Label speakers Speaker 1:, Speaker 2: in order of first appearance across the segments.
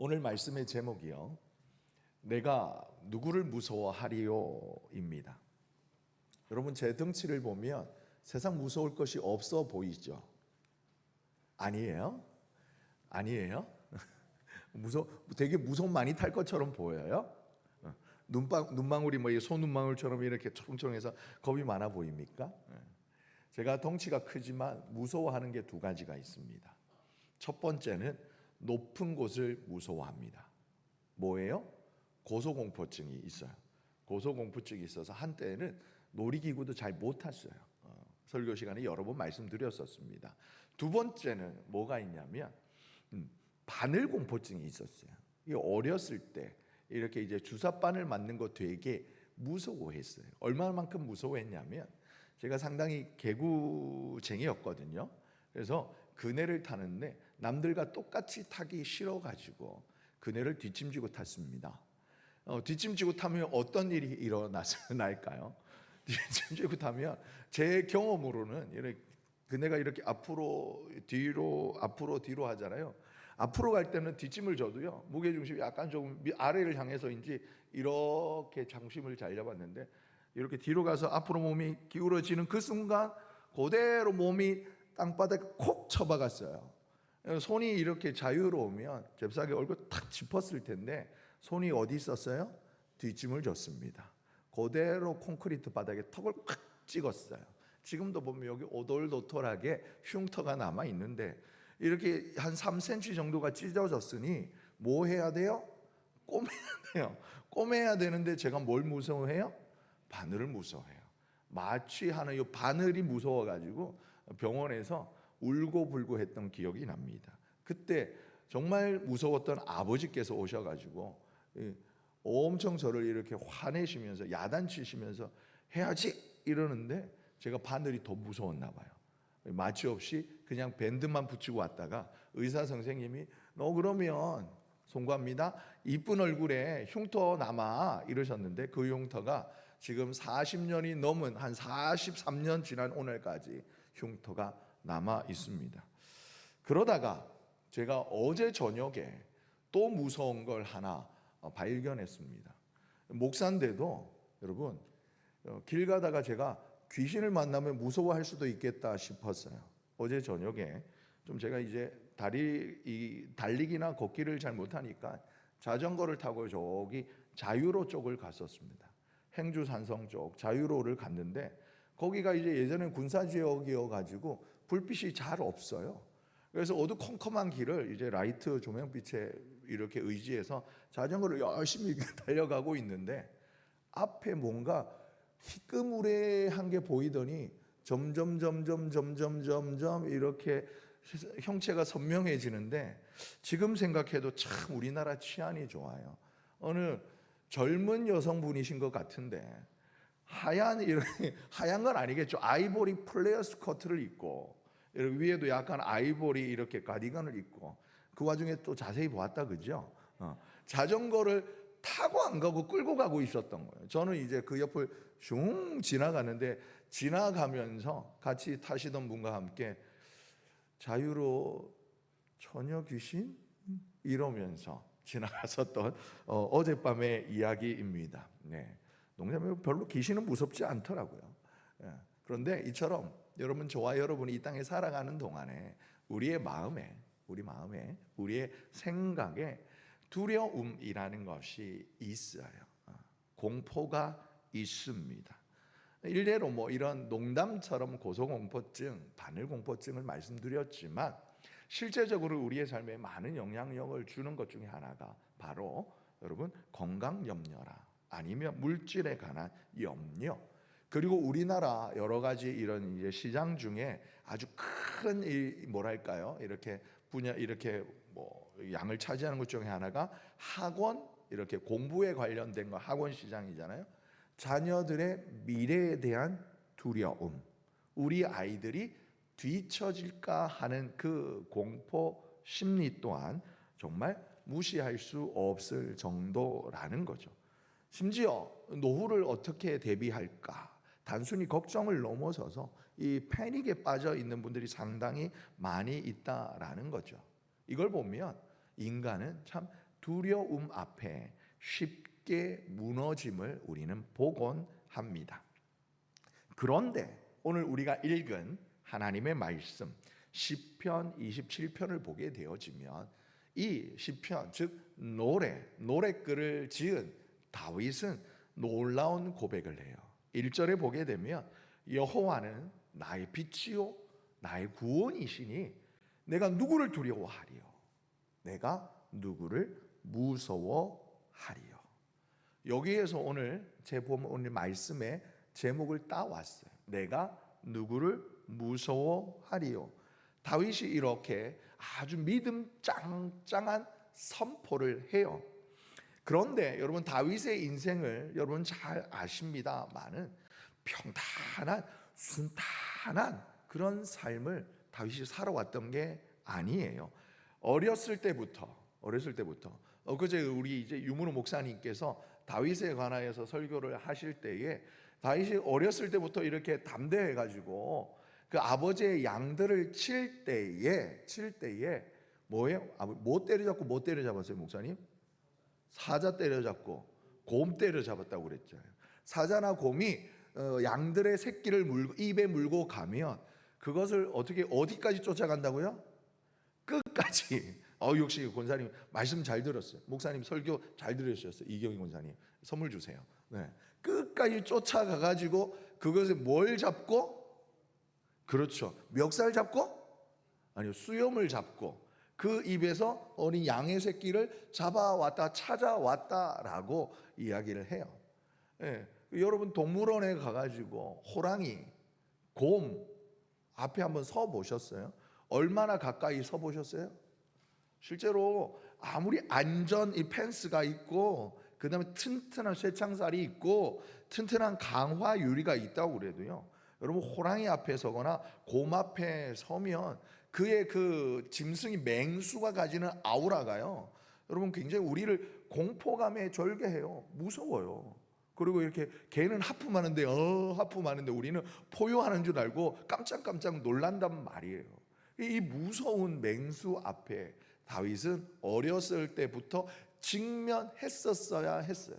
Speaker 1: 오늘 말씀의 제목이요, 내가 누구를 무서워하리요입니다. 여러분, 제 덩치를 보면 세상 무서울 것이 없어 보이죠? 아니에요? 아니에요? 되게 무서움 많이 탈 것처럼 보여요? 눈망울이 손눈망울처럼 이렇게 초롱초롱해서 겁이 많아 보입니까? 제가 덩치가 크지만 무서워하는 게 두 가지가 있습니다. 첫 번째는 높은 곳을 무서워합니다. 뭐예요? 고소공포증이 있어요. 고소공포증이 있어서 한때는 놀이기구도 잘 못 탔어요. 설교 시간에 여러 번 말씀드렸었습니다. 두 번째는 뭐가 있냐면 바늘공포증이 있었어요. 어렸을 때 이렇게 이제 주사바늘 맞는 거 되게 무서워했어요. 얼마만큼 무서워했냐면 제가 상당히 개구쟁이였거든요. 그래서 그네를 타는데 남들과 똑같이 타기 싫어가지고 그네를 뒷짐지고 탔습니다. 뒷짐지고 타면 어떤 일이 일어날까요? 뒷짐지고 타면 제 경험으로는 그네가 이렇게 앞으로 뒤로 하잖아요. 앞으로 갈 때는 뒷짐을 져도요, 무게중심이 약간 좀 아래를 향해서인지 이렇게 중심을 잘 잡았는데, 이렇게 뒤로 가서 앞으로 몸이 기울어지는 그 순간 그대로 몸이 땅바닥에 콕 쳐박았어요. 손이 이렇게 자유로우면 잽싸게 얼굴 탁 짚었을 텐데 손이 어디 있었어요? 뒷짐을 졌습니다. 그대로 콘크리트 바닥에 턱을 콱 찍었어요. 지금도 보면 여기 오돌도돌하게 흉터가 남아 있는데, 이렇게 한 3cm 정도가 찢어졌으니 뭐 해야 돼요? 꼬매야 돼요. 꼬매야 되는데 제가 뭘 무서워해요? 바늘을 무서워해요. 마취 하는 이 바늘이 무서워가지고 병원에서 울고불고 했던 기억이 납니다. 그때 정말 무서웠던 아버지께서 오셔가지고 엄청 저를 이렇게 화내시면서 야단치시면서 해야지 이러는데, 제가 바늘이 더 무서웠나 봐요. 마취 없이 그냥 밴드만 붙이고 왔다가 의사 선생님이 너 그러면 송구합니다, 이쁜 얼굴에 흉터 남아 이러셨는데, 그 흉터가 지금 40년이 넘은 한 43년 지난 오늘까지 흉터가 남아 있습니다. 그러다가 제가 어제 저녁에 또 무서운 걸 하나 발견했습니다. 목사인데도 여러분, 길 가다가 제가 귀신을 만나면 무서워할 수도 있겠다 싶었어요. 어제 저녁에 좀 제가 이제 달리기나 걷기를 잘 못하니까 자전거를 타고 저기 자유로 쪽을 갔었습니다. 행주산성 쪽 자유로를 갔는데, 거기가 이제 예전엔 군사지역이어가지고 불빛이 잘 없어요. 그래서 어두컴컴한 길을 이제 라이트 조명빛에 이렇게 의지해서 자전거를 열심히 달려가고 있는데, 앞에 뭔가 희끄무레한 게 보이더니 점점 이렇게 형체가 선명해지는데, 지금 생각해도 참 우리나라 치안이 좋아요. 어느 젊은 여성분이신 것 같은데 하얀 건 아니겠죠. 아이보리 플레어 스커트를 입고 위에도 약간 아이보리 이렇게 가디건을 입고, 그 와중에 또 자세히 보았다, 그죠? 자전거를 타고 안 가고 끌고 가고 있었던 거예요. 저는 이제 그 옆을 슝 지나가는데, 지나가면서 같이 타시던 분과 함께 자유로 처녀 귀신 이러면서 지나갔었던 어젯밤의 이야기입니다. 네. 농담이고 별로 귀신은 무섭지 않더라고요. 그런데 이처럼 여러분, 저와 여러분이 이 땅에 살아가는 동안에 우리의 마음에, 우리의 생각에 두려움이라는 것이 있어요. 공포가 있습니다. 일례로 이런 농담처럼 고소공포증, 바늘공포증을 말씀드렸지만, 실제적으로 우리의 삶에 많은 영향력을 주는 것 중에 하나가 바로 여러분, 건강염려라, 아니면 물질에 관한 염려, 그리고 우리나라 여러 가지 이런 이제 시장 중에 아주 큰 이렇게 분야, 이렇게 양을 차지하는 것 중에 하나가 학원, 이렇게 공부에 관련된 거, 학원 시장이잖아요. 자녀들의 미래에 대한 두려움, 우리 아이들이 뒤처질까 하는 그 공포 심리 또한 정말 무시할 수 없을 정도라는 거죠. 심지어 노후를 어떻게 대비할까, 단순히 걱정을 넘어서서 이 패닉에 빠져 있는 분들이 상당히 많이 있다라는 거죠. 이걸 보면 인간은 참 두려움 앞에 쉽게 무너짐을 우리는 보곤 합니다. 그런데 오늘 우리가 읽은 하나님의 말씀 시편 27편을 보게 되어지면 이 시편, 즉 노랫글을 지은 다윗은 놀라운 고백을 해요. 1절에 보게 되면 여호와는 나의 빛이요 나의 구원이시니 내가 누구를 두려워하리요 내가 누구를 무서워하리요. 여기에서 오늘 오늘 말씀의 제목을 따왔어요. 내가 누구를 무서워하리요. 다윗이 이렇게 아주 믿음 짱짱한 선포를 해요. 그런데 여러분 다윗의 인생을 여러분 잘 아십니다만은 평탄한 순탄한 그런 삶을 다윗이 살아왔던 게 아니에요. 어렸을 때부터 그제 우리 이제 유문호 목사님께서 다윗에 관하여서 설교를 하실 때에 다윗이 어렸을 때부터 이렇게 담대해 가지고 그 아버지의 양들을 칠 때에 뭐예요? 뭐 때려잡았어요, 목사님? 사자 때려잡고 곰 때려잡았다고 그랬잖아요. 사자나 곰이 양들의 새끼를 입에 물고 가면 그것을 어디까지 쫓아간다고요? 끝까지. 역시 권사님 말씀 잘 들었어요. 목사님 설교 잘 들으셨어요. 이경희 권사님 선물 주세요. 네. 끝까지 쫓아가 가지고 그것을 뭘 잡고? 그렇죠. 멱살 잡고? 아니요, 수염을 잡고 그 입에서 어린 양의 새끼를 찾아왔다라고 이야기를 해요. 네. 여러분 동물원에 가가지고 호랑이, 곰 앞에 한번 서 보셨어요? 얼마나 가까이 서 보셨어요? 실제로 아무리 이 펜스가 있고 그 다음에 튼튼한 쇠창살이 있고 튼튼한 강화 유리가 있다고 그래도요, 여러분 호랑이 앞에 서거나 곰 앞에 서면 그의 그 짐승이 맹수가 가지는 아우라가요, 여러분 굉장히 우리를 공포감에 절개해요. 무서워요. 그리고 이렇게 개는 하품하는데 우리는 포효하는 줄 알고 깜짝깜짝 놀란단 말이에요. 이 무서운 맹수 앞에 다윗은 어렸을 때부터 직면했었어야 했어요.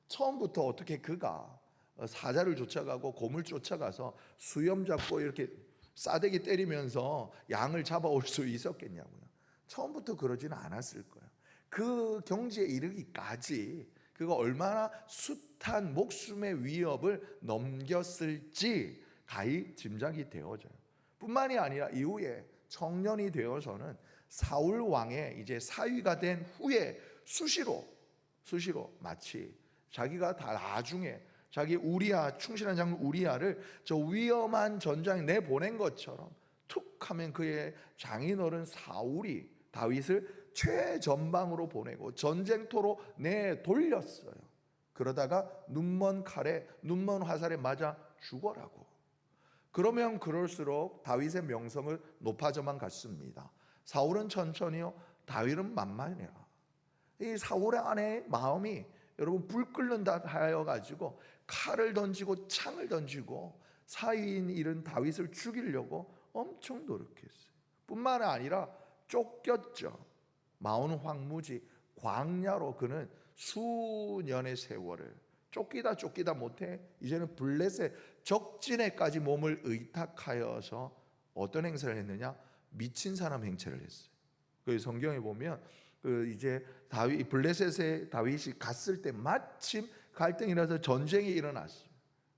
Speaker 1: 처음부터 어떻게 그가 사자를 쫓아가고 곰을 쫓아가서 수염 잡고 이렇게 싸대기 때리면서 양을 잡아올 수 있었겠냐고요. 처음부터 그러지는 않았을 거예요. 그 경지에 이르기까지 그가 얼마나 숱한 목숨의 위협을 넘겼을지 가히 짐작이 되어져요. 뿐만이 아니라 이후에 청년이 되어서는 사울 왕의 이제 사위가 된 후에 수시로 마치 자기가 다 나중에 자기 충실한 장군 우리아를 저 위험한 전장에 내보낸 것처럼 툭 하면 그의 장인어른 사울이 다윗을 최전방으로 보내고 전쟁터로 내돌렸어요. 그러다가 눈먼 화살에 맞아 죽어라고. 그러면 그럴수록 다윗의 명성은 높아져만 갔습니다. 사울은 천천히요, 다윗은 만만해요. 이 사울의 안에 마음이 여러분 불 끓는다 하여 가지고 칼을 던지고 창을 던지고 사위인 이른 다윗을 죽이려고 엄청 노력했어요. 뿐만 아니라 쫓겼죠. 마온 황무지 광야로 그는 수년의 세월을 쫓기다 못해 이제는 블레셋 적진에까지 몸을 의탁하여서 어떤 행사를 했느냐? 미친 사람 행차를 했어요. 그 성경에 보면 이제 블레셋에 다윗이 갔을 때 마침 갈등이 일어나서 전쟁이 일어났어요.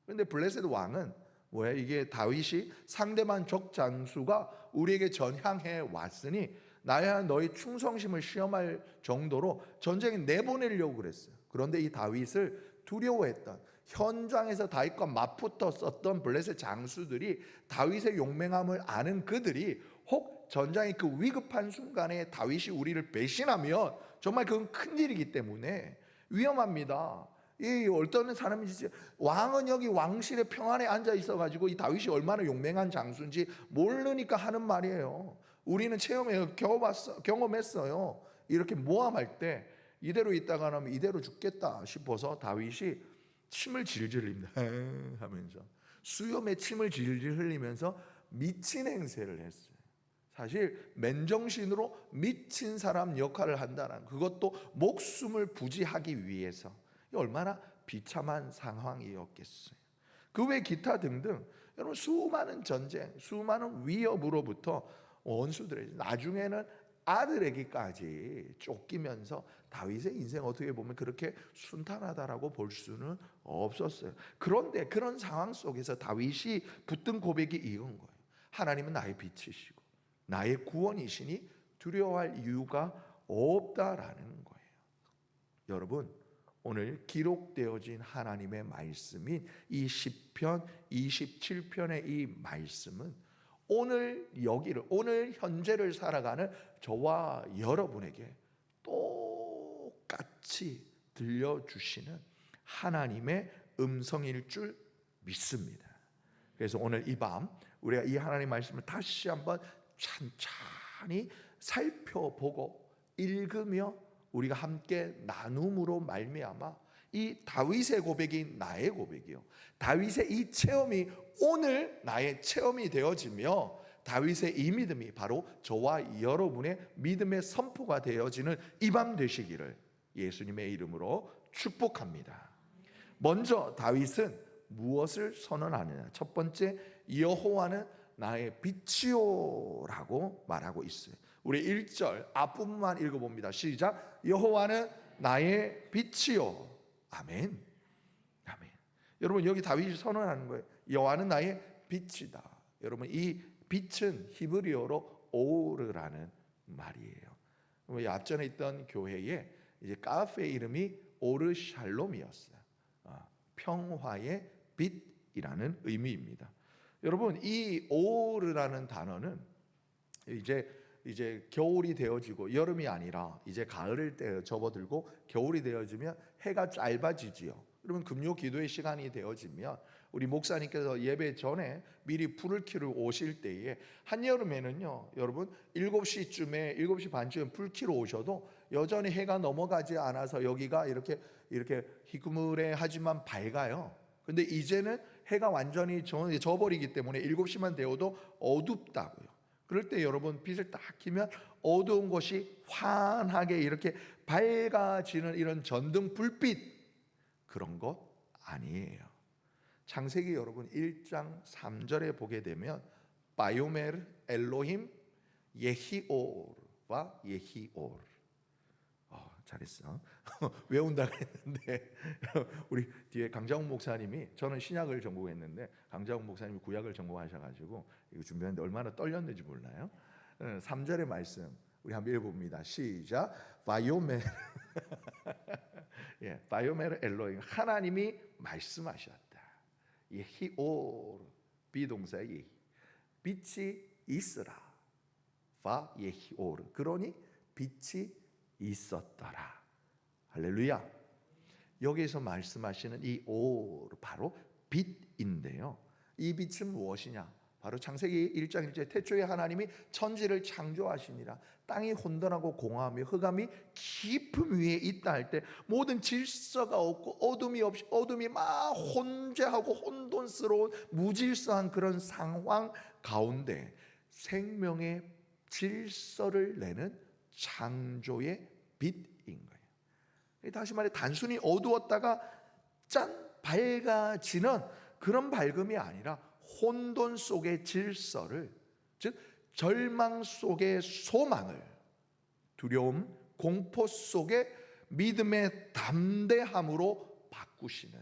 Speaker 1: 그런데 블레셋 왕은 뭐야? 이게 다윗이 상대방 적 장수가 우리에게 전향해 왔으니 나야 너희 충성심을 시험할 정도로 전쟁에 내보내려고 그랬어요. 그런데 이 다윗을 두려워했던 현장에서 다윗과 맞붙었었던 블레셋 장수들이 다윗의 용맹함을 아는 그들이 혹 전장의 그 위급한 순간에 다윗이 우리를 배신하면 정말 그건 큰일이기 때문에 위험합니다. 이 어떤 사람이 왕은 여기 왕실의 평안에 앉아 있어가지고 이 다윗이 얼마나 용맹한 장수인지 모르니까 하는 말이에요. 우리는 경험했어요. 이렇게 모함할 때 이대로 있다가 나면 이대로 죽겠다 싶어서 다윗이 침을 질질 흘립니다 하면서 수염에 침을 질질 흘리면서 미친 행세를 했어요. 사실 맨정신으로 미친 사람 역할을 한다는, 그것도 목숨을 부지하기 위해서, 얼마나 비참한 상황이었겠어요. 그 외 기타 등등 여러분 수많은 전쟁, 수많은 위협으로부터 원수들에게, 나중에는 아들에게까지 쫓기면서 다윗의 인생 어떻게 보면 그렇게 순탄하다라고 볼 수는 없었어요. 그런데 그런 상황 속에서 다윗이 붙든 고백이 이건 거예요. 하나님은 나의 빛이시고 나의 구원이시니 두려워할 이유가 없다라는 거예요. 여러분, 오늘 기록되어진 하나님의 말씀인 이 시편 27편의 이 말씀은 오늘 여기를, 오늘 현재를 살아가는 저와 여러분에게 똑같이 들려주시는 하나님의 음성일 줄 믿습니다. 그래서 오늘 이 밤 우리가 이 하나님의 말씀을 다시 한번 찬찬히 살펴보고 읽으며 우리가 함께 나눔으로 말미암아 이 다윗의 고백이 나의 고백이요, 다윗의 이 체험이 오늘 나의 체험이 되어지며 다윗의 이 믿음이 바로 저와 여러분의 믿음의 선포가 되어지는 이 밤 되시기를 예수님의 이름으로 축복합니다. 먼저 다윗은 무엇을 선언하느냐? 첫 번째, 여호와는 나의 빛이요라고 말하고 있어요. 우리 1절 앞부분만 읽어봅니다. 시작. 여호와는 나의 빛이요. 아멘. 아멘. 여러분, 여기 다윗이 선언하는 거예요. 여호와는 나의 빛이다. 여러분, 이 빛은 히브리어로 오르라는 말이에요. 앞전에 있던 교회에 이제 카페 이름이 오르샬롬이었어요. 평화의 빛이라는 의미입니다. 여러분, 이 오르라는 단어는 이제 겨울이 되어지고 여름이 아니라 이제 가을을 접어들고 겨울이 되어지면 해가 짧아지지요. 그러면 금요 기도의 시간이 되어지면 우리 목사님께서 예배 전에 미리 불을 켜러 오실 때에, 한여름에는요 여러분 7시쯤에 7시 반쯤에 불 켜러 오셔도 여전히 해가 넘어가지 않아서 여기가 이렇게 희끄무레하지만 밝아요. 근데 이제는 해가 완전히 져버리기 때문에 7시만 되어도 어둡다고요. 그럴 때 여러분 빛을 딱 켜면 어두운 곳이 환하게 이렇게 밝아지는 이런 전등 불빛, 그런 것 아니에요. 창세기 여러분 1장 3절에 보게 되면 바요메르 엘로힘 예히올과 예히올, 잘했어. 외운다고 했는데 우리 뒤에 강자훈 목사님이, 저는 신약을 전공했는데 강자훈 목사님이 구약을 전공하셔가지고 이거 준비하는데 얼마나 떨렸는지 몰라요. 3절의 말씀 우리 한번 읽어봅니다. 시작. 바요메르 바요메르 엘로힘, 하나님이 말씀하셨다. 예히올, 비동사의 예히, 빛이 있으라. 바 예히올, 그러니 빛이 있었더라. 할렐루야. 여기서 말씀하시는 이 올, 바로 빛인데요. 이 빛은 무엇이냐? 바로 창세기 1장 1절에 태초에 하나님이 천지를 창조하시니라. 땅이 혼돈하고 공허하며 흑암이 깊음 위에 있다 할 때 모든 질서가 없고 어둠이 없이, 어둠이 막 혼재하고 혼돈스러운 무질서한 그런 상황 가운데 생명의 질서를 내는 창조의 빛인 거예요. 다시 말해 단순히 어두웠다가 짠 밝아지는 그런 밝음이 아니라 혼돈 속의 질서를, 즉 절망 속의 소망을, 두려움, 공포 속의 믿음의 담대함으로 바꾸시는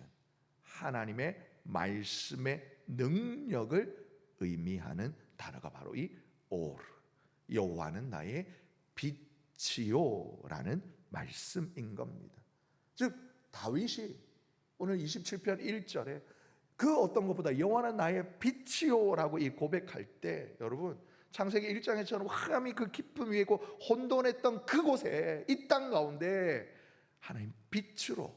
Speaker 1: 하나님의 말씀의 능력을 의미하는 단어가 바로 이 오르, 여호와는 나의 빛이요라는 말씀인 겁니다. 즉 다윗이 오늘 27편 1절에 그 어떤 것보다 여호와는 나의 빛이요라고 이 고백할 때, 여러분 창세기 1장에처럼 흑암이 그 깊음 위에 있고 혼돈했던 그곳에, 이 땅 가운데 하나님 빛으로,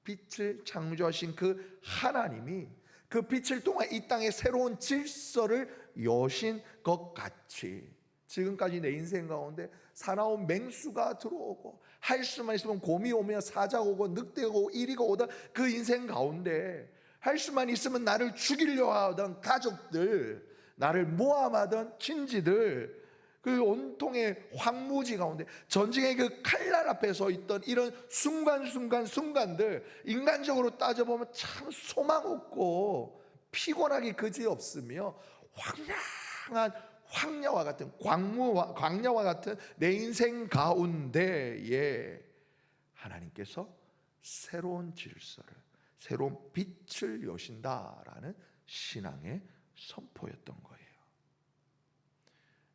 Speaker 1: 빛을 창조하신 그 하나님이 그 빛을 통해 이 땅에 새로운 질서를 여신 것 같이, 지금까지 내 인생 가운데 사나운 맹수가 들어오고 할 수만 있으면 곰이 오며 사자가 오고 늑대가 오고 이리가 오던 그 인생 가운데 할 수만 있으면 나를 죽이려 하던 가족들, 나를 모함하던 친지들, 그 온통의 황무지 가운데 전쟁의 그 칼날 앞에 서 있던 이런 순간들, 인간적으로 따져보면 참 소망 없고 피곤하기 그지없으며 황량한 황야와 같은 광야와 같은 내 인생 가운데에 하나님께서 새로운 질서를, 새로운 빛을 여신다라는 신앙의 선포였던 거예요.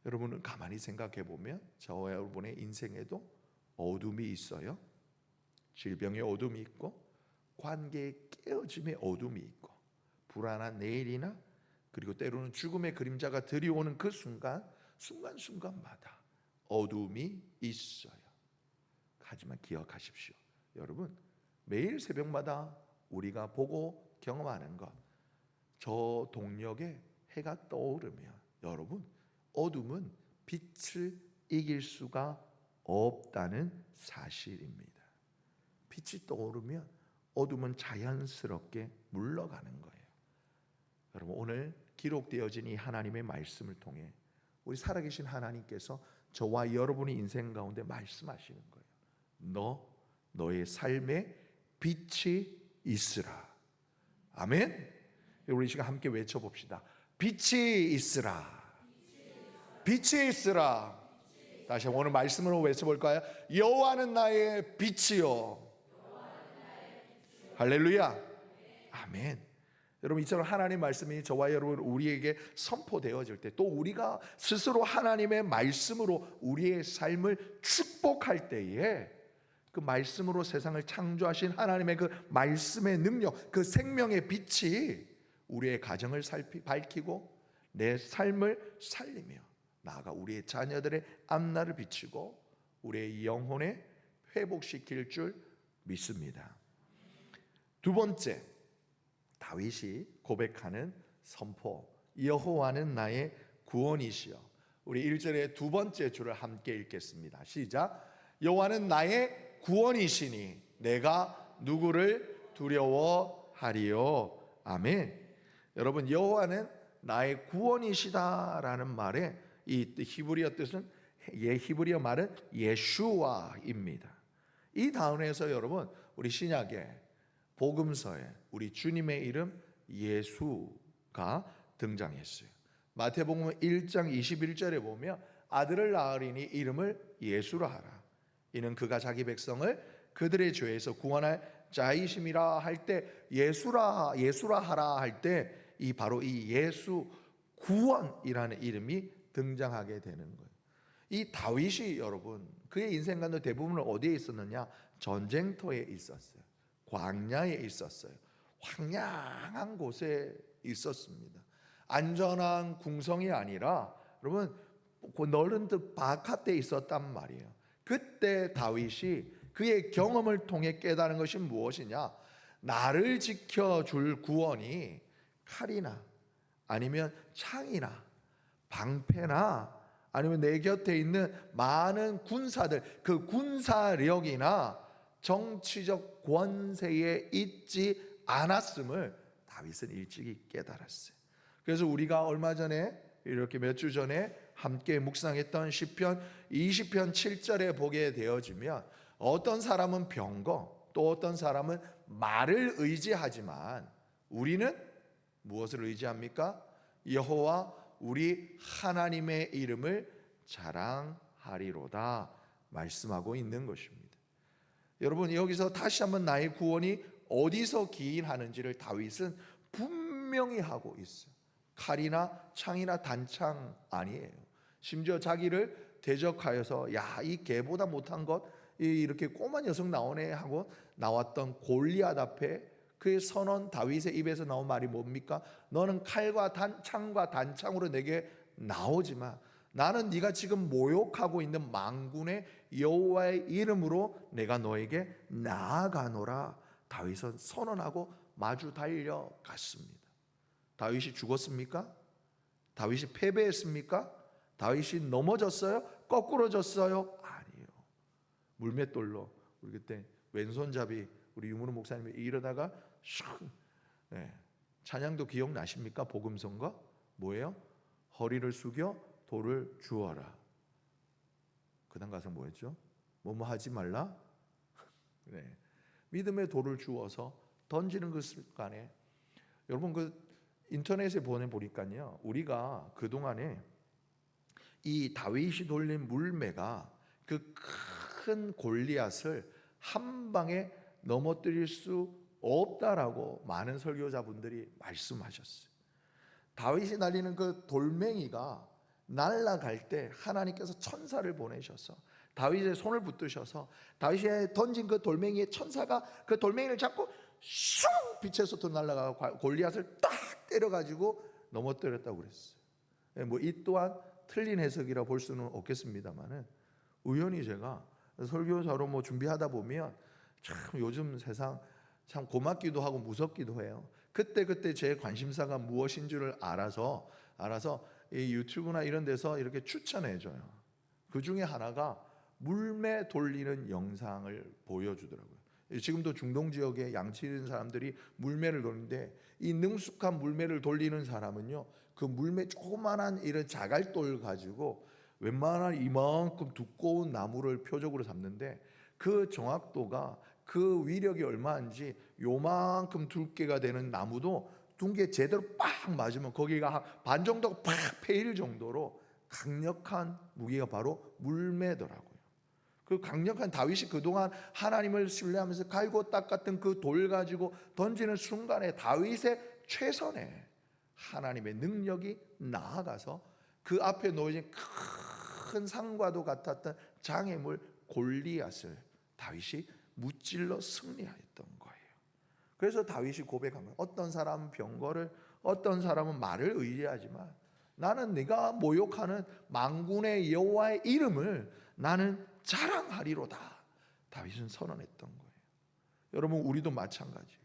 Speaker 1: 여러분은 가만히 생각해 보면 저와 여러분의 인생에도 어둠이 있어요. 질병의 어둠이 있고, 관계의 깨어짐의 어둠이 있고, 불안한 내일이나 그리고 때로는 죽음의 그림자가 들이오는 그 순간마다 어둠이 있어요. 하지만 기억하십시오. 여러분, 매일 새벽마다 우리가 보고 경험하는 것, 저 동력에 해가 떠오르면 여러분, 어둠은 빛을 이길 수가 없다는 사실입니다. 빛이 떠오르면 어둠은 자연스럽게 물러가는 거예요. 여러분, 오늘 기록되어진 이 하나님의 말씀을 통해 우리 살아계신 하나님께서 저와 여러분의 인생 가운데 말씀하시는 거예요. 너의 삶에 빛이 있으라. 아멘. 우리 시간 함께 외쳐봅시다. 빛이 있으라. 빛이 있으라. 다시 한번 오늘 말씀으로 외쳐볼까요? 여호와는 나의 빛이요. 할렐루야. 아멘. 여러분, 이처럼 하나님의 말씀이 저와 여러분 우리에게 선포되어질 때, 또 우리가 스스로 하나님의 말씀으로 우리의 삶을 축복할 때에 그 말씀으로 세상을 창조하신 하나님의 그 말씀의 능력, 그 생명의 빛이 우리의 가정을 밝히고 내 삶을 살리며 나아가 우리의 자녀들의 앞날을 비추고 우리의 영혼에 회복시킬 줄 믿습니다. 두 번째, 다윗이 고백하는 선포, 여호와는 나의 구원이시여. 우리 1절의 두 번째 줄을 함께 읽겠습니다. 시작. 여호와는 나의 구원이시니 내가 누구를 두려워하리요. 아멘. 여러분, 여호와는 나의 구원이시다라는 말에 이 히브리어 뜻은, 히브리어 말은 예슈와입니다. 이 단어에서 여러분, 우리 신약의 복음서에 우리 주님의 이름 예수가 등장했어요. 마태복음 1장 21절에 보면 아들을 낳으리니 이름을 예수라 하라. 이는 그가 자기 백성을 그들의 죄에서 구원할 자이심이라 할 때, 예수라 하라 할 때 이 바로 이 예수 구원이라는 이름이 등장하게 되는 거예요. 이 다윗이 여러분, 그의 인생 가운데 대부분은 어디에 있었느냐? 전쟁터에 있었어요. 광야에 있었어요. 황량한 곳에 있었습니다. 안전한 궁성이 아니라 여러분, 그 넓은 듯 바깥에 있었단 말이에요. 그때 다윗이 그의 경험을 통해 깨달은 것이 무엇이냐? 나를 지켜줄 구원이 칼이나 아니면 창이나 방패나 아니면 내 곁에 있는 많은 군사들, 그 군사력이나 정치적 권세에 있지 않았음을 다윗은 일찍이 깨달았어요. 그래서 우리가 얼마 전에, 이렇게 몇 주 전에 함께 묵상했던 시편 20편 7절에 보게 되어지면 어떤 사람은 병거, 또 어떤 사람은 말을 의지하지만 우리는 무엇을 의지합니까? 여호와 우리 하나님의 이름을 자랑하리로다 말씀하고 있는 것입니다. 여러분, 여기서 다시 한번 나의 구원이 어디서 기인하는지를 다윗은 분명히 하고 있어요. 칼이나 창이나 단창 아니에요. 심지어 자기를 대적하여서 야, 이 개보다 못한 것, 이렇게 꼬마 녀석 나오네 하고 나왔던 골리앗 앞에 그의 선원 다윗의 입에서 나온 말이 뭡니까? 너는 칼과 창과 단창으로 내게 나오지만 나는 네가 지금 모욕하고 있는 만군의 여호와의 이름으로 내가 너에게 나아가노라. 다윗은 선언하고 마주 달려갔습니다. 다윗이 죽었습니까? 다윗이 패배했습니까? 다윗이 넘어졌어요? 거꾸로 졌어요? 아니에요. 물맷돌로, 우리 그때 왼손잡이 우리 유문호 목사님이 이러다가 찬양도 기억나십니까? 복음성가 뭐예요? 허리를 숙여 돌을 주어라. 그다음 가서 뭐였죠? 뭐뭐 하지 말라. 네. 믿음의 돌을 주워서 던지는 그 습관에, 여러분 그 인터넷에 보니까요, 우리가 그 동안에 이 다윗이 돌린 물매가 그 큰 골리앗을 한 방에 넘어뜨릴 수 없다라고 많은 설교자분들이 말씀하셨어요. 다윗이 날리는 그 돌멩이가 날아갈 때 하나님께서 천사를 보내셔서 다윗의 손을 붙드셔서 다윗이 던진 그 돌멩이에 천사가 그 돌멩이를 잡고 슝 빛의 솥으로 날아가고 골리앗을 딱 때려가지고 넘어뜨렸다고 그랬어요. 뭐 이 또한 틀린 해석이라 볼 수는 없겠습니다만은, 우연히 제가 설교자로 뭐 준비하다 보면 참 요즘 세상 참 고맙기도 하고 무섭기도 해요. 그때 제 관심사가 무엇인 줄을 알아서 이 유튜브나 이런 데서 이렇게 추천해 줘요. 그 중에 하나가 물매 돌리는 영상을 보여주더라고요. 지금도 중동 지역에 양치는 사람들이 물매를 돌리는데, 이 능숙한 물매를 돌리는 사람은요, 그 물매 조그만한 이런 자갈돌 가지고 웬만한 이만큼 두꺼운 나무를 표적으로 잡는데, 그 정확도가, 그 위력이 얼마인지 요만큼 두께가 되는 나무도 둥게 제대로 빡 맞으면 거기가 반 정도가 팍 패일 정도로 강력한 무기가 바로 물매더라고요. 그 강력한 다윗이 그동안 하나님을 신뢰하면서 갈고 닦았던 그 돌 가지고 던지는 순간에 다윗의 최선에 하나님의 능력이 나아가서 그 앞에 놓여진 큰 산과도 같았던 장애물 골리앗을 다윗이 무찔러 승리하였던 거예요. 그래서 다윗이 고백한 거예요. 어떤 사람은 병거를, 어떤 사람은 말을 의지하지만 나는 네가 모욕하는 만군의 여호와의 이름을 나는 자랑하리로다. 다윗은 선언했던 거예요. 여러분, 우리도 마찬가지예요.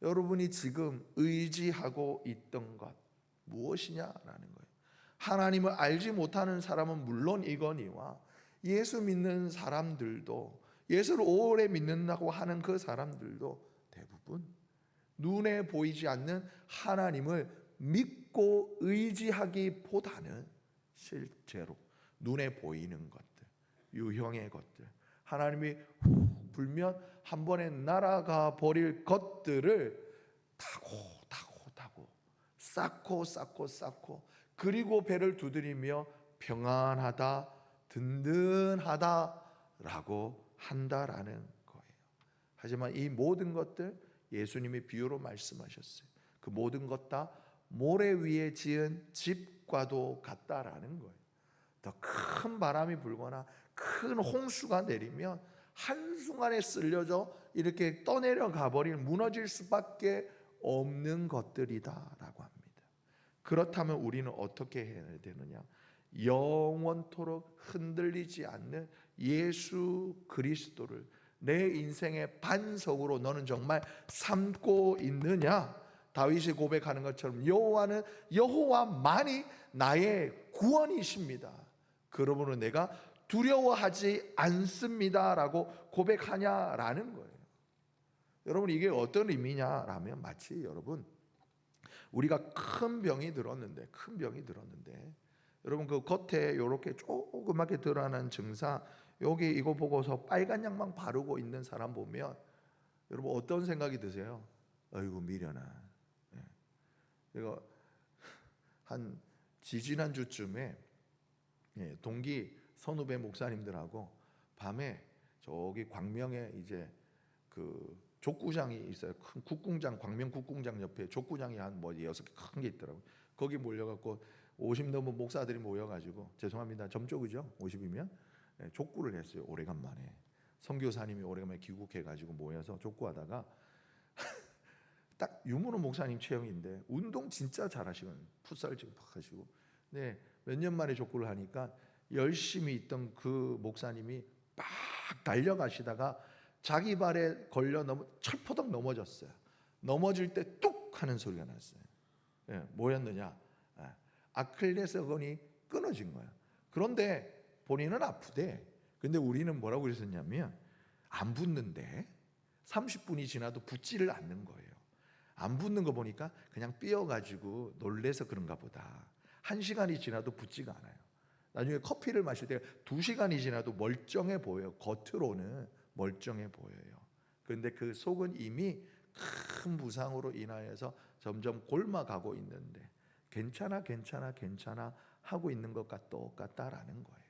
Speaker 1: 여러분이 지금 의지하고 있던 것 무엇이냐라는 거예요. 하나님을 알지 못하는 사람은 물론 이거니와, 예수 믿는 사람들도, 예수를 오래 믿는다고 하는 그 사람들도 대부분 눈에 보이지 않는 하나님을 믿고 의지하기보다는 실제로 눈에 보이는 것들, 유형의 것들, 하나님이 불면 한 번에 날아가 버릴 것들을 타고 쌓고 그리고 배를 두드리며 평안하다, 든든하다라고 한다라는 거예요. 하지만 이 모든 것들 예수님이 비유로 말씀하셨어요. 그 모든 것 다 모래 위에 지은 집과도 같다라는 거예요. 더 큰 바람이 불거나 큰 홍수가 내리면 한순간에 쓸려져 이렇게 떠내려가 버릴, 무너질 수밖에 없는 것들이다라고 합니다. 그렇다면 우리는 어떻게 해야 되느냐? 영원토록 흔들리지 않는 예수 그리스도를 내 인생의 반석으로 너는 정말 삼고 있느냐? 다윗이 고백하는 것처럼 여호와는 여호와만이 나의 구원이십니다. 그러므로 내가 두려워하지 않습니다라고 고백하냐라는 거예요. 여러분, 이게 어떤 의미냐라면, 마치 여러분 우리가 큰 병이 들었는데 여러분 그 겉에 이렇게 조그맣게 드러나는 증상, 여기 이거 보고서 빨간 약만 바르고 있는 사람 보면 여러분 어떤 생각이 드세요? 아이고 미련아. 이거 한 지지난주쯤에 동기 선후배 목사님들하고 밤에 저기 광명에 이제 그 족구장이 있어요. 큰 국궁장, 광명 국궁장 옆에 족구장이 한 뭐 6개 큰 게 있더라고요. 거기 몰려갖고 50 넘은 목사들이 모여가지고, 죄송합니다, 점쪽이죠, 50이면 족구를 했어요. 오래간만에 선교사님이 오래간만에 귀국해가지고 모여서 족구하다가 딱 유문호 목사님 체형인데 운동 진짜 잘하시거든요. 풋살 지금 팍 하시고. 네, 몇 년 만에 족구를 하니까 열심히 있던 그 목사님이 막 달려가시다가 자기 발에 걸려 철퍼덕 넘어졌어요. 넘어질 때 뚝 하는 소리가 났어요. 뭐였느냐? 아킬레스건이 끊어진 거예요. 그런데 본인은 아프대. 근데 우리는 뭐라고 그랬었냐면, 안 붙는데 30분이 지나도 붙지를 않는 거예요. 안 붙는 거 보니까 그냥 삐어가지고 놀래서 그런가 보다. 1시간이 지나도 붙지가 않아요. 나중에 커피를 마실 때 2시간이 지나도 멀쩡해 보여요. 겉으로는 멀쩡해 보여요. 그런데 그 속은 이미 큰 부상으로 인하여서 점점 곪아가고 있는데 괜찮아 하고 있는 것과 똑같다라는 거예요.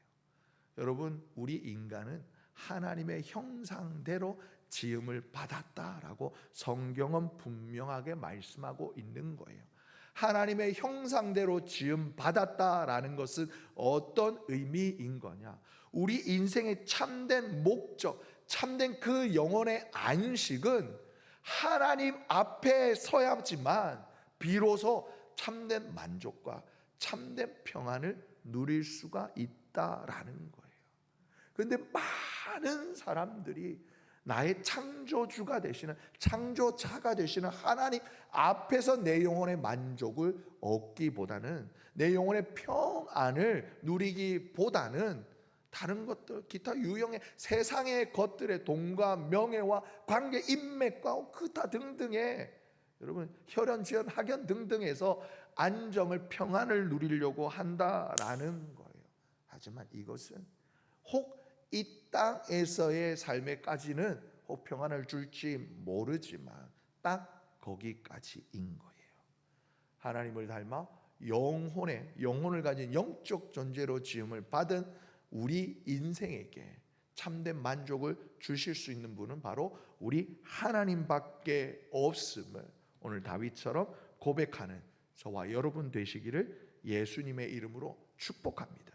Speaker 1: 여러분, 우리 인간은 하나님의 형상대로 지음을 받았다라고 성경은 분명하게 말씀하고 있는 거예요. 하나님의 형상대로 지음 받았다라는 것은 어떤 의미인 거냐? 우리 인생의 참된 목적, 참된 그 영혼의 안식은 하나님 앞에 서야지만 비로소 참된 만족과 참된 평안을 누릴 수가 있다라는 거예요. 그런데 많은 사람들이 나의 창조주가 되시는, 창조자가 되시는 하나님 앞에서 내 영혼의 만족을 얻기보다는, 내 영혼의 평안을 누리기보다는 다른 것들, 기타 유형의 세상의 것들의 돈과 명예와 관계, 인맥과 기타 등등의, 여러분, 혈연, 지연, 학연 등등에서 안정을, 평안을 누리려고 한다라는 거예요. 하지만 이것은 혹 이 땅에서의 삶에까지는 혹 평안을 줄지 모르지만 딱 거기까지인 거예요. 하나님을 닮아 영혼을 가진 영적 존재로 지음을 받은 우리 인생에게 참된 만족을 주실 수 있는 분은 바로 우리 하나님밖에 없음을 오늘 다윗처럼 고백하는 저와 여러분 되시기를 예수님의 이름으로 축복합니다.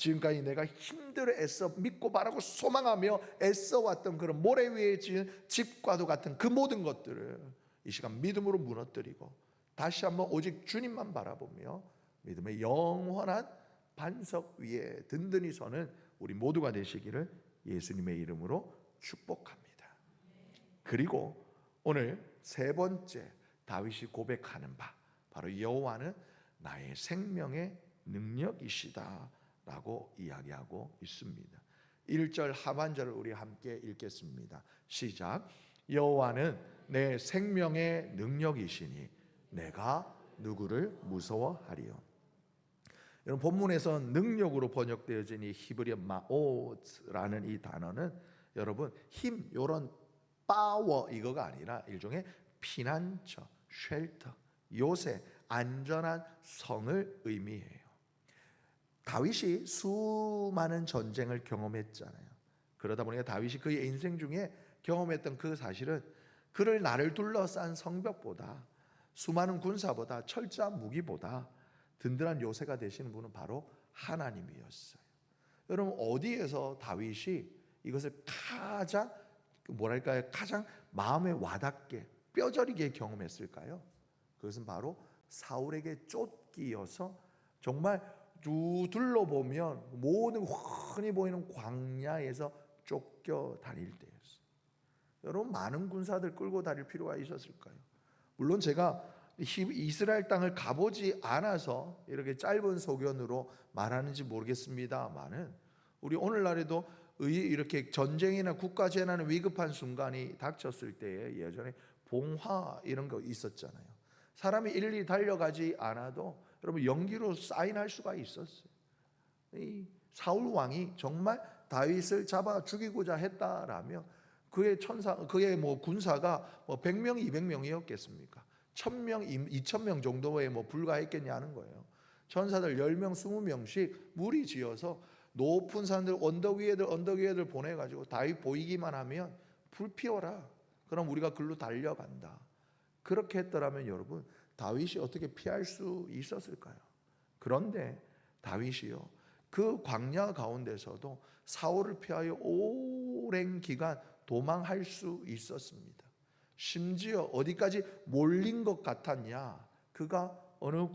Speaker 1: 지금까지 내가 힘들어 애써 믿고 바라고 소망하며 애써왔던 그런 모래 위에 지은 집과도 같은 그 모든 것들을 이 시간 믿음으로 무너뜨리고 다시 한번 오직 주님만 바라보며 믿음의 영원한 반석 위에 든든히 서는 우리 모두가 되시기를 예수님의 이름으로 축복합니다. 그리고 오늘 세 번째 다윗이 고백하는 바, 바로 여호와는 나의 생명의 능력이시다 라고 이야기하고 있습니다. 1절 하반절을 우리 함께 읽겠습니다. 시작. 여호와는 내 생명의 능력이시니 내가 누구를 무서워하리요. 여러분, 본문에서 능력으로 번역되어진 이 히브리어 마오트라는 이 단어는 여러분 힘, 요런 파워 이거가 아니라 일종의 피난처, 쉘터, 요새, 안전한 성을 의미해요. 다윗이 수많은 전쟁을 경험했잖아요. 그러다 보니까 다윗이 그의 인생 중에 경험했던 그 사실은 그를 나를 둘러싼 성벽보다, 수많은 군사보다, 철저한 무기보다 든든한 요새가 되시는 분은 바로 하나님이었어요. 여러분, 어디에서 다윗이 이것을 가장 가장 마음에 와닿게 뼈저리게 경험했을까요? 그것은 바로 사울에게 쫓기어서 정말 둘러보면 모든 훤히 보이는 광야에서 쫓겨 다닐 때였어요. 여러분, 많은 군사들 끌고 다닐 필요가 있었을까요? 물론 제가 이스라엘 땅을 가보지 않아서 이렇게 짧은 소견으로 말하는지 모르겠습니다만은 우리 오늘날에도 이렇게 전쟁이나 국가 재난의 위급한 순간이 닥쳤을 때에 예전에 봉화 이런 거 있었잖아요. 사람이 일일이 달려가지 않아도 여러분 연기로 사인할 수가 있었어요. 이 사울 왕이 정말 다윗을 잡아 죽이고자 했다라면 그의 군사가 100명, 200명이었겠습니까? 1000명, 2000명 정도에 불과했겠냐는 거예요. 전사들 10명, 20명씩 무리 지어서 높은 산들 언덕 위에들 보내가지고 다윗 보이기만 하면 불 피워라. 그럼 우리가 글로 달려간다. 그렇게 했더라면 여러분 다윗이 어떻게 피할 수 있었을까요? 그런데 다윗이요 그 광야 가운데서도 사울을 피하여 오랜 기간 도망할 수 있었습니다. 심지어 어디까지 몰린 것 같았냐? 그가 어느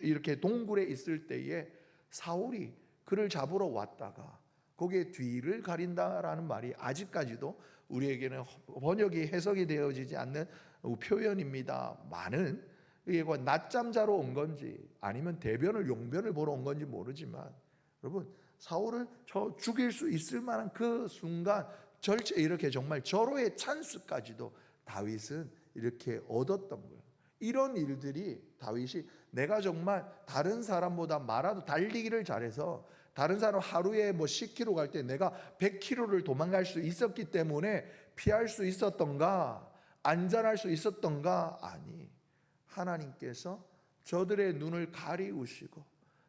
Speaker 1: 이렇게 동굴에 있을 때에 사울이 그를 잡으러 왔다가 거기에 뒤를 가린다라는 말이 아직까지도 우리에게는 번역이 해석이 되어지지 않는 표현입니다만은 이게 낮잠 자러 온 건지 아니면 대변을 용변을 보러 온 건지 모르지만 여러분 사울을 죽일 수 있을 만한 그 순간 이렇게 정말 절호의 찬스까지도 다윗은 이렇게 얻었던 거예요. 이런 일들이 다윗이 내가 정말 다른 사람보다 마라도 달리기를 잘해서 다른 사람 하루에 뭐 10km 갈 때 내가 100km를 도망갈 수 있었기 때문에 피할 수 있었던가, 안전할 수 있었던가? 아니, 하나님께서 저들의 눈을 가리우시고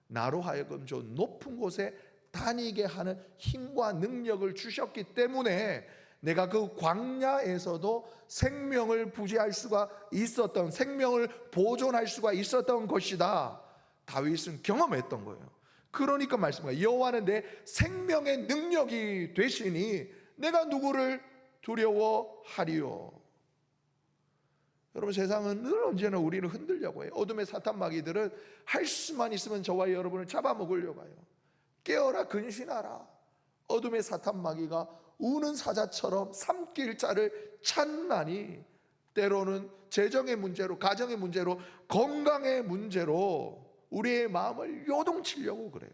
Speaker 1: 나로 하여금 저 높은 곳에 다니게 하는 힘과 능력을 주셨기 때문에 내가 그 광야에서도 생명을 부지할 수가 있었던, 생명을 보존할 수가 있었던 것이다. 다윗은 경험했던 거예요. 그러니까 말씀합니다. 여호와는 내 생명의 능력이 되시니 내가 누구를 두려워하리요. 여러분, 세상은 늘 언제나 우리를 흔들려고 해요. 어둠의 사탄 마귀들은 할 수만 있으면 저와 여러분을 잡아먹으려고 해요. 깨어라, 근신하라. 어둠의 사탄 마귀가 우는 사자처럼 삼킬 자를 찾나니, 때로는 재정의 문제로, 가정의 문제로, 건강의 문제로 우리의 마음을 요동치려고 그래요.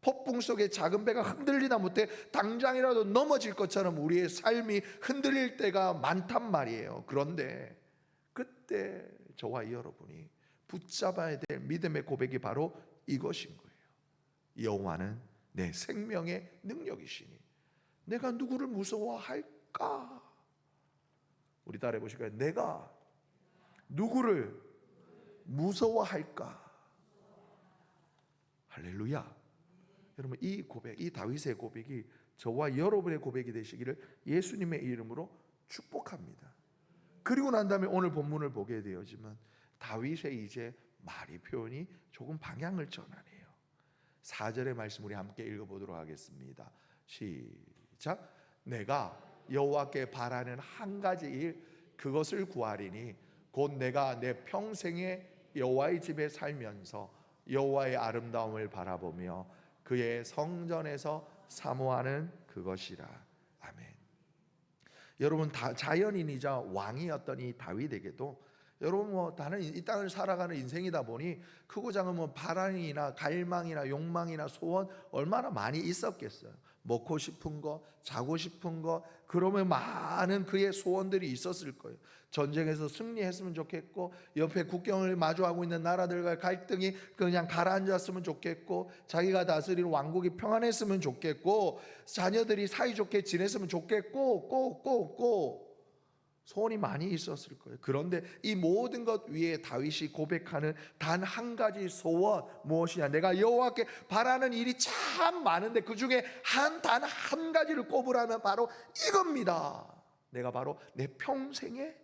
Speaker 1: 폭풍 속에 작은 배가 흔들리다 못해 당장이라도 넘어질 것처럼 우리의 삶이 흔들릴 때가 많단 말이에요. 그런데 그때 저와 여러분이 붙잡아야 될 믿음의 고백이 바로 이것인 거예요. 여호와는 내 생명의 능력이시니 내가 누구를 무서워할까? 우리 따라해 보실까요? 내가 누구를 무서워할까? 할렐루야. 여러분, 이 고백, 이 다윗의 고백이 저와 여러분의 고백이 되시기를 예수님의 이름으로 축복합니다. 그리고 난 다음에 오늘 본문을 보게 되었지만 다윗의 이제 말이, 표현이 조금 방향을 전환해요. 4절의 말씀 우리 함께 읽어보도록 하겠습니다. 시작. 내가 여호와께 바라는 한 가지 일, 그것을 구하리니 곧 내가 내 평생에 여호와의 집에 살면서 여호와의 아름다움을 바라보며 그의 성전에서 사모하는 그것이라. 아멘. 여러분, 자연인이자 왕이었던 이 다윗에게도 여러분 다른 이 땅을 살아가는 인생이다 보니 크고 작은 바람이나 갈망이나 욕망이나 소원 얼마나 많이 있었겠어요. 먹고 싶은 거, 자고 싶은 거, 그러면 많은 그의 소원들이 있었을 거예요. 전쟁에서 승리했으면 좋겠고, 옆에 국경을 마주하고 있는 나라들과의 갈등이 그냥 가라앉았으면 좋겠고, 자기가 다스리는 왕국이 평안했으면 좋겠고, 자녀들이 사이좋게 지냈으면 좋겠고, 꼭 소원이 많이 있었을 거예요. 그런데 이 모든 것 위에 다윗이 고백하는 단 한 가지 소원, 무엇이냐? 내가 여호와께 바라는 일이 참 많은데 그 중에 단 한 가지를 꼽으라면 바로 이겁니다. 내가 바로 내 평생에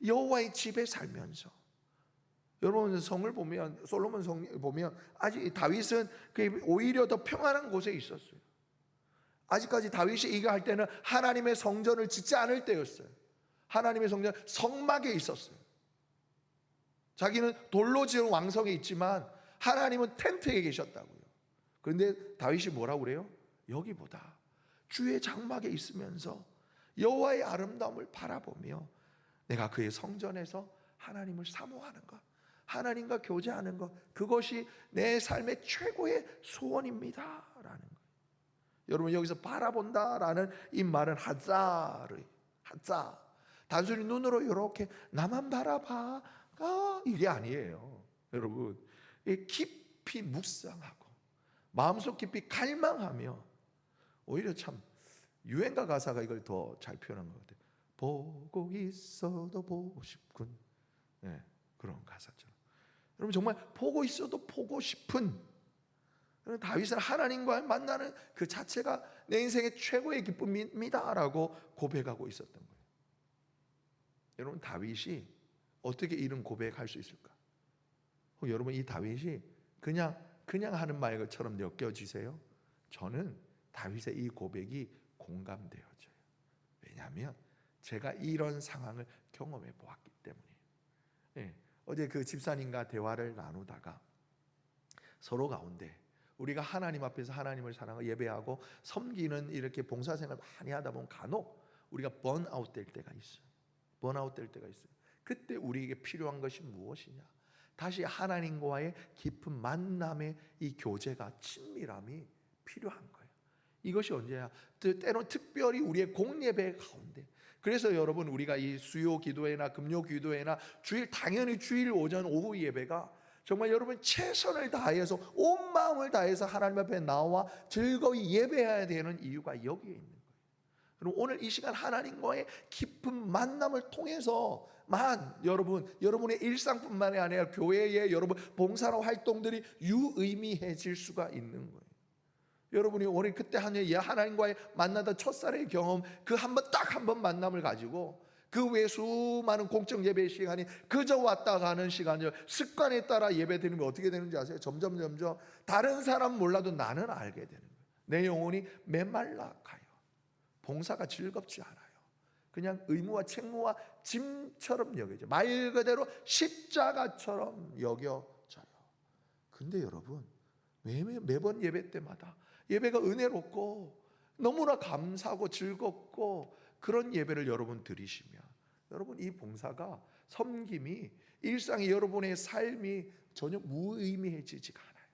Speaker 1: 여호와의 집에 살면서. 여러분, 성을 보면, 솔로몬 성을 보면 아직 다윗은 오히려 더 평안한 곳에 있었어요. 아직까지 다윗이 이거 할 때는 하나님의 성전을 짓지 않을 때였어요. 하나님의 성전 성막에 있었어요. 자기는 돌로 지은 왕성에 있지만 하나님은 텐트에 계셨다고요. 그런데 다윗이 뭐라고 그래요? 여기보다 주의 장막에 있으면서 여호와의 아름다움을 바라보며 내가 그의 성전에서 하나님을 사모하는 것, 하나님과 교제하는 것, 그것이 내 삶의 최고의 소원입니다 라는 거예요. 여러분, 여기서 바라본다라는 이 말은 하자, 단순히 눈으로 이렇게 나만 바라봐, 이게 아니에요. 여러분, 깊이 묵상하고 마음속 깊이 갈망하며, 오히려 참 유행가 가사가 이걸 더 잘 표현한 것 같아요. 보고 있어도 보고 싶군. 네, 그런 가사처럼. 여러분, 정말 보고 있어도 보고 싶은, 다윗은 하나님과 만나는 그 자체가 내 인생의 최고의 기쁨입니다라고 고백하고 있었던 거예요. 여러분, 다윗이 어떻게 이런 고백할 수 있을까? 여러분, 이 다윗이 그냥 하는 말처럼 느껴지세요? 저는 다윗의 이 고백이 공감되어져요. 왜냐하면 제가 이런 상황을 경험해 보았기 때문이에요. 예, 어제 그 집사님과 대화를 나누다가 서로 가운데 우리가 하나님 앞에서 하나님을 사랑하고 예배하고 섬기는 이렇게 봉사생활 많이 하다 보면 간혹 우리가 번아웃 될 때가 있어요. 번아웃 될 때가 있어요. 그때 우리에게 필요한 것이 무엇이냐? 다시 하나님과의 깊은 만남의 이 교제가, 친밀함이 필요한 거예요. 이것이 언제야? 때론 특별히 우리의 공예배 가운데. 그래서 여러분, 우리가 이 수요 기도회나 금요 기도회나 당연히 주일 오전 오후 예배가 정말 여러분 최선을 다해서 온 마음을 다해서 하나님 앞에 나와 즐거이 예배해야 되는 이유가 여기에 있는 거예요. 그럼 오늘 이 시간 하나님과의 깊은 만남을 통해서만 여러분의 일상뿐만이 아니라 교회의 여러분 봉사나 활동들이 유의미해질 수가 있는 거예요. 여러분이 오늘 그때 하나님과의 만나던 첫사랑의 경험, 그 딱 한 번 만남을 가지고 그 외 수많은 공적 예배 시간이 그저 왔다 가는 시간을 습관에 따라 예배 드리면 어떻게 되는지 아세요? 점점 다른 사람 몰라도 나는 알게 되는 거예요. 내 영혼이 메말라 가요. 봉사가 즐겁지 않아요. 그냥 의무와 책무와 짐처럼 여겨져. 말 그대로 십자가처럼 여겨져요. 근데 여러분, 매번 예배 때마다 예배가 은혜롭고 너무나 감사하고 즐겁고 그런 예배를 여러분 드리시면 여러분 이 봉사가 섬김이 일상의 여러분의 삶이 전혀 무의미해지지가 않아요.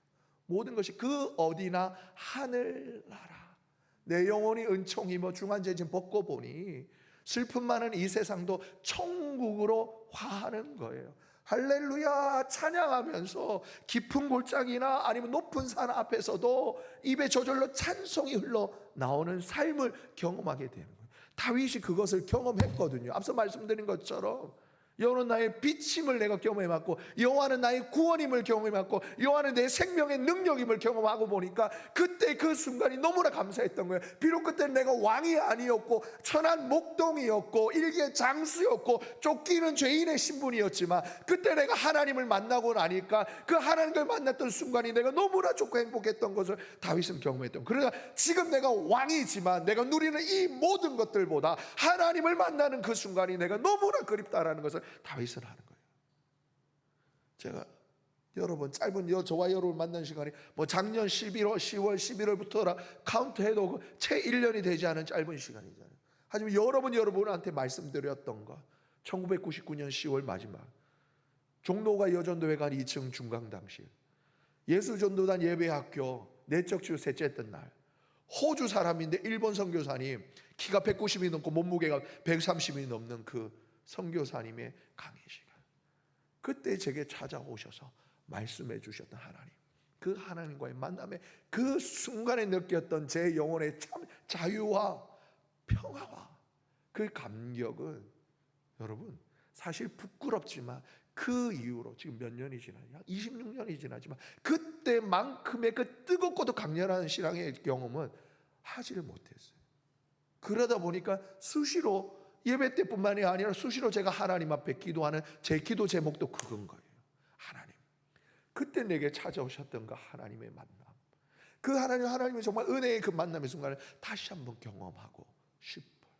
Speaker 1: 모든 것이 그 어디나 하늘나라 내 영혼이 은총이 중한죄진 벗고 보니 슬픔 많은 이 세상도 천국으로 화하는 거예요. 할렐루야 찬양하면서 깊은 골짜기나 아니면 높은 산 앞에서도 입에 저절로 찬송이 흘러나오는 삶을 경험하게 되는 거예요. 다윗이 그것을 경험했거든요. 앞서 말씀드린 것처럼 여호와는 나의 비침을 내가 경험해봤고 여호와는 나의 구원임을 경험해봤고 여호와는 내 생명의 능력임을 경험하고 보니까 그때 그 순간이 너무나 감사했던 거예요. 비록 그때 내가 왕이 아니었고 천한 목동이었고 일개 장수였고 쫓기는 죄인의 신분이었지만 그때 내가 하나님을 만나고 나니까 그 하나님을 만났던 순간이 내가 너무나 좋고 행복했던 것을 다윗은 경험했던 거예요. 그러니까 지금 내가 왕이지만 내가 누리는 이 모든 것들보다 하나님을 만나는 그 순간이 내가 너무나 그립다라는 것을 다윗은 하는 거예요. 제가 여러분 짧은 저와 여러분 만난 시간이 작년 10월 11월부터라 카운트해도 채 1년이 되지 않은 짧은 시간이잖아요. 하지만 여러분한테 말씀드렸던 것 1999년 10월 마지막 종로가 여전도회관 2층 중강당실 예수전도단 예배학교 내적 주 셋째 뜬 날 호주 사람인데 일본 선교사님 키가 190이 넘고 몸무게가 130이 넘는 그 선교사님의 강의 시간 그때 제게 찾아오셔서 말씀해 주셨던 하나님 그 하나님과의 만남에 그 순간에 느꼈던 제 영혼의 참 자유와 평화와 그 감격은 여러분 사실 부끄럽지만 그 이후로 지금 몇 년이 지나냐 26년이 지나지만 그때만큼의 그 뜨겁고도 강렬한 신앙의 경험은 하지를 못했어요. 그러다 보니까 수시로 예배 때뿐만이 아니라 수시로 제가 하나님 앞에 기도하는 제 기도 제목도 그건 거예요. 하나님 그때 내게 찾아오셨던 그 하나님의 만남 그 하나님의 정말 은혜의 그 만남의 순간을 다시 한번 경험하고 싶어요.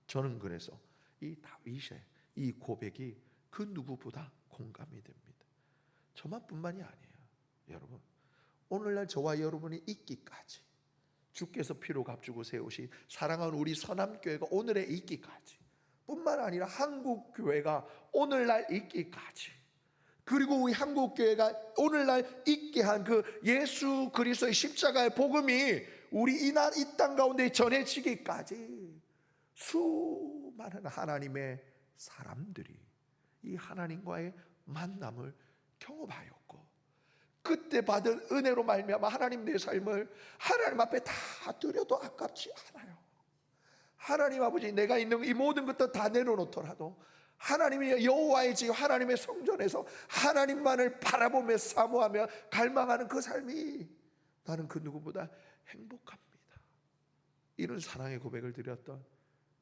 Speaker 1: 저는 그래서 이 다윗의 이 고백이 그 누구보다 공감이 됩니다. 저만뿐만이 아니에요. 여러분 오늘날 저와 여러분이 있기까지 주께서 피로 값주고 세우신 사랑하는 우리 선함교회가 오늘에 있기까지 뿐만 아니라 한국교회가 오늘날 있기까지 그리고 우리 한국교회가 오늘날 있게 한 그 예수 그리스도의 십자가의 복음이 우리 이 땅 가운데 전해지기까지 수많은 하나님의 사람들이 이 하나님과의 만남을 경험하였고 그때 받은 은혜로 말미암아 하나님 내 삶을 하나님 앞에 다 드려도 아깝지 않아요. 하나님 아버지 내가 있는 이 모든 것도 다 내려놓더라도 하나님이 여호와의 집 하나님의 성전에서 하나님만을 바라보며 사모하며 갈망하는 그 삶이 나는 그 누구보다 행복합니다. 이런 사랑의 고백을 드렸던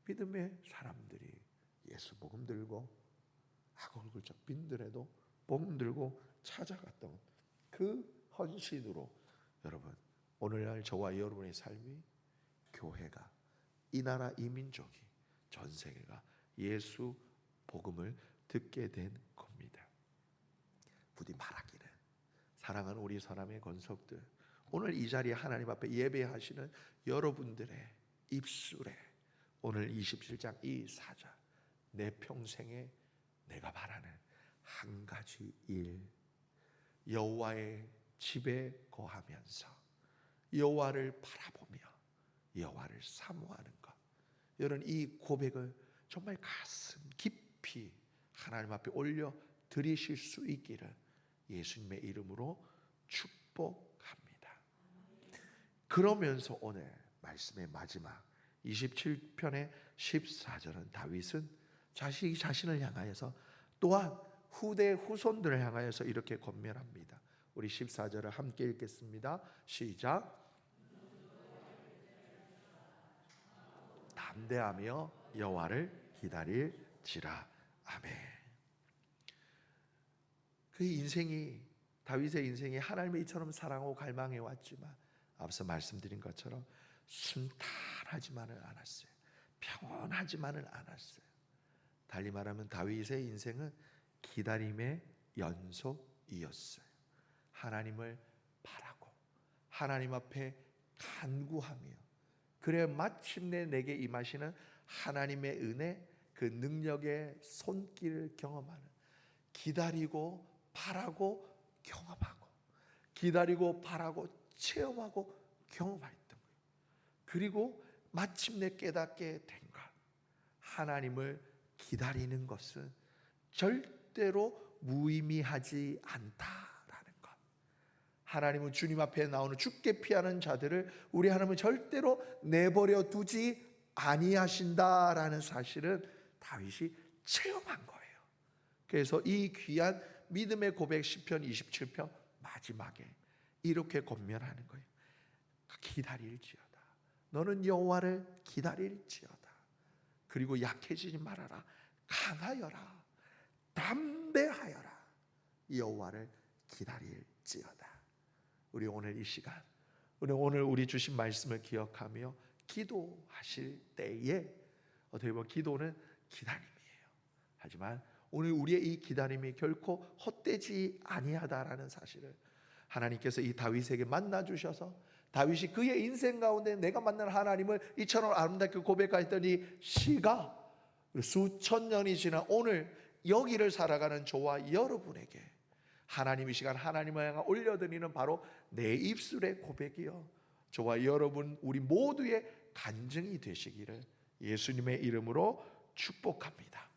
Speaker 1: 믿음의 사람들이 예수 복음 들고 악을 굴적 빈들에도 복음 들고 찾아갔던 그 헌신으로 여러분 오늘날 저와 여러분의 삶이 교회가 이 나라 이 민족이 전 세계가 예수 복음을 듣게 된 겁니다. 부디 말하기를 사랑하는 우리 사람의 권속들 오늘 이 자리에 하나님 앞에 예배하시는 여러분들의 입술에 오늘 27장 이 사절 내 평생에 내가 바라는 한 가지 일 여호와의 집에 거하면서 여호와를 바라보며 여호와를 사모하는 것 여러분 이 고백을 정말 가슴 깊이 하나님 앞에 올려 드리실 수 있기를 예수님의 이름으로 축복합니다. 그러면서 오늘 말씀의 마지막 27편의 14절은 다윗은 자신을 향하여서 또한 후대 후손들을 향하여서 이렇게 권면합니다. 우리 14절을 함께 읽겠습니다. 시작. 담대하며 여호와를 기다릴지라. 아멘. 그 인생이, 다윗의 인생이 하나님을 이처럼 사랑하고 갈망해 왔지만 앞서 말씀드린 것처럼 순탄하지만은 않았어요. 평온하지만은 않았어요. 달리 말하면 다윗의 인생은 기다림의 연속이었어요. 하나님을 바라고 하나님 앞에 간구하며, 그래 마침내 내게 임하시는 하나님의 은혜, 그 능력의 손길을 경험하는, 기다리고 바라고 경험하고, 기다리고 바라고 체험하고 경험했던 거예요. 그리고 마침내 깨닫게 된 것, 하나님을 기다리는 것은 절대로 무의미하지 않다라는 것. 하나님은 주님 앞에 나오는 죽게 피하는 자들을 우리 하나님은 절대로 내버려 두지 아니하신다라는 사실은 다윗이 체험한 거예요. 그래서 이 귀한 믿음의 고백 시편 27편 마지막에 이렇게 권면하는 거예요. 기다릴지어다. 너는 여호와를 기다릴지어다. 그리고 약해지지 말아라. 강하여라. 담대하여라. 여호와를 기다릴지어다. 우리 오늘 이 시간, 오늘 우리 주신 말씀을 기억하며 기도하실 때에, 어떻게 보면 기도는 기다림이에요. 하지만 오늘 우리의 이 기다림이 결코 헛되지 아니하다라는 사실을 하나님께서 이 다윗에게 만나 주셔서, 다윗이 그의 인생 가운데 내가 만난 하나님을 이처럼 아름답게 고백하였더니 시가 수천 년이 지난 오늘 여기를 살아가는 저와 여러분에게 하나님 이 시간 하나님을 향해 올려드리는 바로 내 입술의 고백이요, 저와 여러분 우리 모두의 간증이 되시기를 예수님의 이름으로 축복합니다.